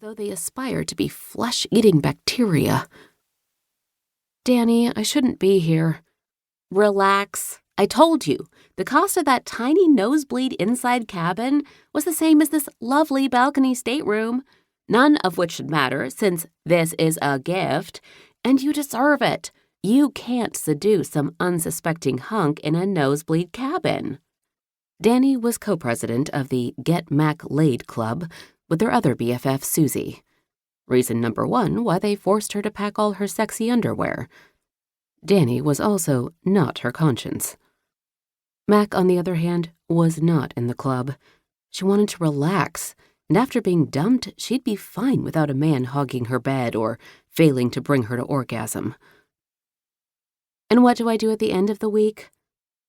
though they aspire to be flesh-eating bacteria. Danny, I shouldn't be here. Relax. I told you, the cost of that tiny nosebleed inside cabin was the same as this lovely balcony stateroom, none of which should matter since this is a gift, and you deserve it. You can't seduce some unsuspecting hunk in a nosebleed cabin. Danny was co-president of the Get Mac Laid Club with their other BFF, Susie. Reason number one why they forced her to pack all her sexy underwear. Danny was also not her conscience. Mac, on the other hand, was not in the club. She wanted to relax, and after being dumped, she'd be fine without a man hogging her bed or failing to bring her to orgasm. And what do I do at the end of the week?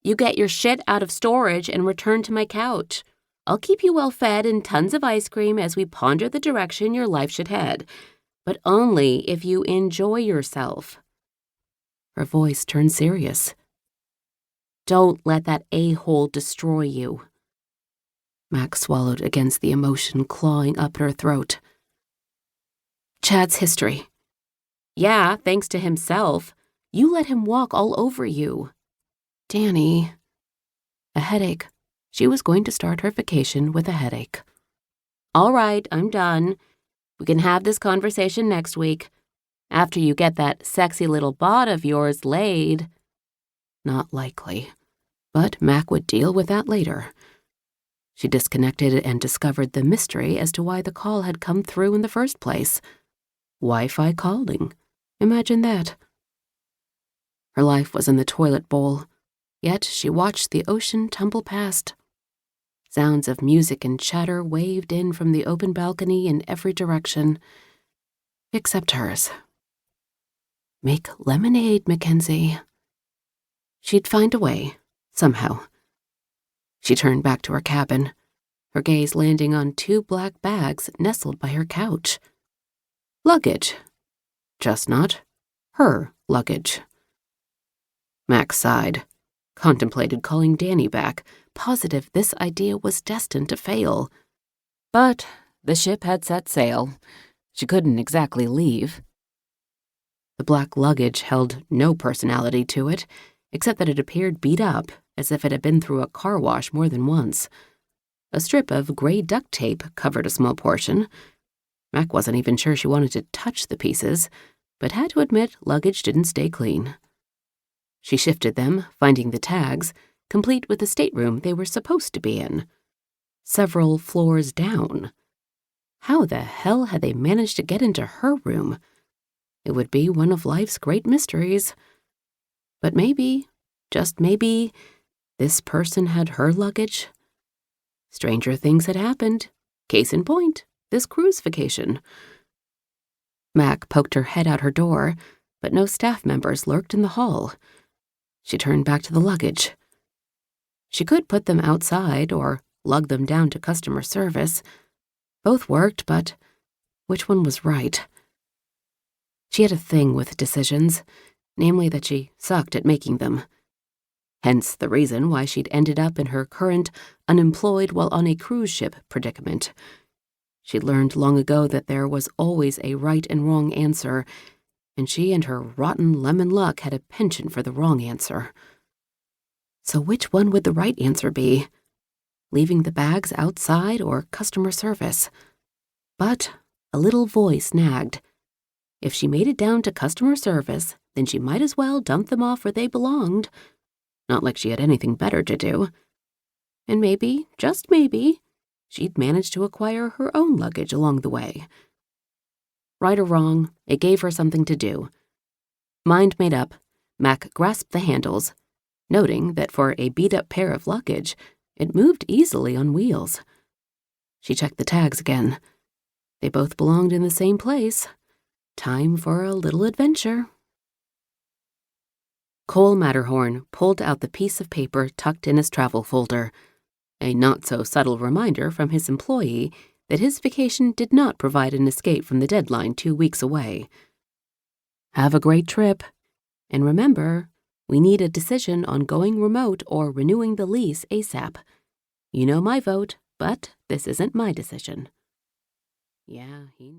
You get your shit out of storage and return to my couch. I'll keep you well fed and tons of ice cream as we ponder the direction your life should head, but only if you enjoy yourself. Her voice turned serious. Don't let that a-hole destroy you. Mac swallowed against the emotion clawing up her throat. Chad's history. Yeah, thanks to himself. You let him walk all over you. Danny. A headache. She was going to start her vacation with a headache. All right, I'm done. We can have this conversation next week, after you get that sexy little bod of yours laid. Not likely, but Mac would deal with that later. She disconnected and discovered the mystery as to why the call had come through in the first place. Wi-Fi calling. Imagine that. Her life was in the toilet bowl, yet she watched the ocean tumble past. Sounds of music and chatter waved in from the open balcony in every direction, except hers. Make lemonade, Mackenzie. She'd find a way, somehow. She turned back to her cabin, her gaze landing on 2 black bags nestled by her couch. Luggage. Just not her luggage. Max sighed, contemplated calling Danny back, positive this idea was destined to fail. But the ship had set sail. She couldn't exactly leave. The black luggage held no personality to it, except that it appeared beat up, as if it had been through a car wash more than once. A strip of gray duct tape covered a small portion. Mac wasn't even sure she wanted to touch the pieces, but had to admit luggage didn't stay clean. She shifted them, finding the tags, complete with the stateroom they were supposed to be in. Several floors down. How the hell had they managed to get into her room? It would be one of life's great mysteries. But maybe, just maybe, this person had her luggage. Stranger things had happened. Case in point, this cruise vacation. Mac poked her head out her door, but no staff members lurked in the hall. She turned back to the luggage. She could put them outside or lug them down to customer service. Both worked, but which one was right? She had a thing with decisions, namely that she sucked at making them. Hence the reason why she'd ended up in her current unemployed while on a cruise ship predicament. She'd learned long ago that there was always a right and wrong answer, and she and her rotten lemon luck had a penchant for the wrong answer. So which one would the right answer be? Leaving the bags outside or customer service? But a little voice nagged. If she made it down to customer service, then she might as well dump them off where they belonged. Not like she had anything better to do. And maybe, just maybe, she'd manage to acquire her own luggage along the way. Right or wrong, it gave her something to do. Mind made up, Mac grasped the handles, noting that for a beat-up pair of luggage, it moved easily on wheels. She checked the tags again. They both belonged in the same place. Time for a little adventure. Cole Matterhorn pulled out the piece of paper tucked in his travel folder, a not-so-subtle reminder from his employee that his vacation did not provide an escape from the deadline 2 weeks away. Have a great trip, and remember, we need a decision on going remote or renewing the lease ASAP. You know my vote, but this isn't my decision. Yeah, he knew.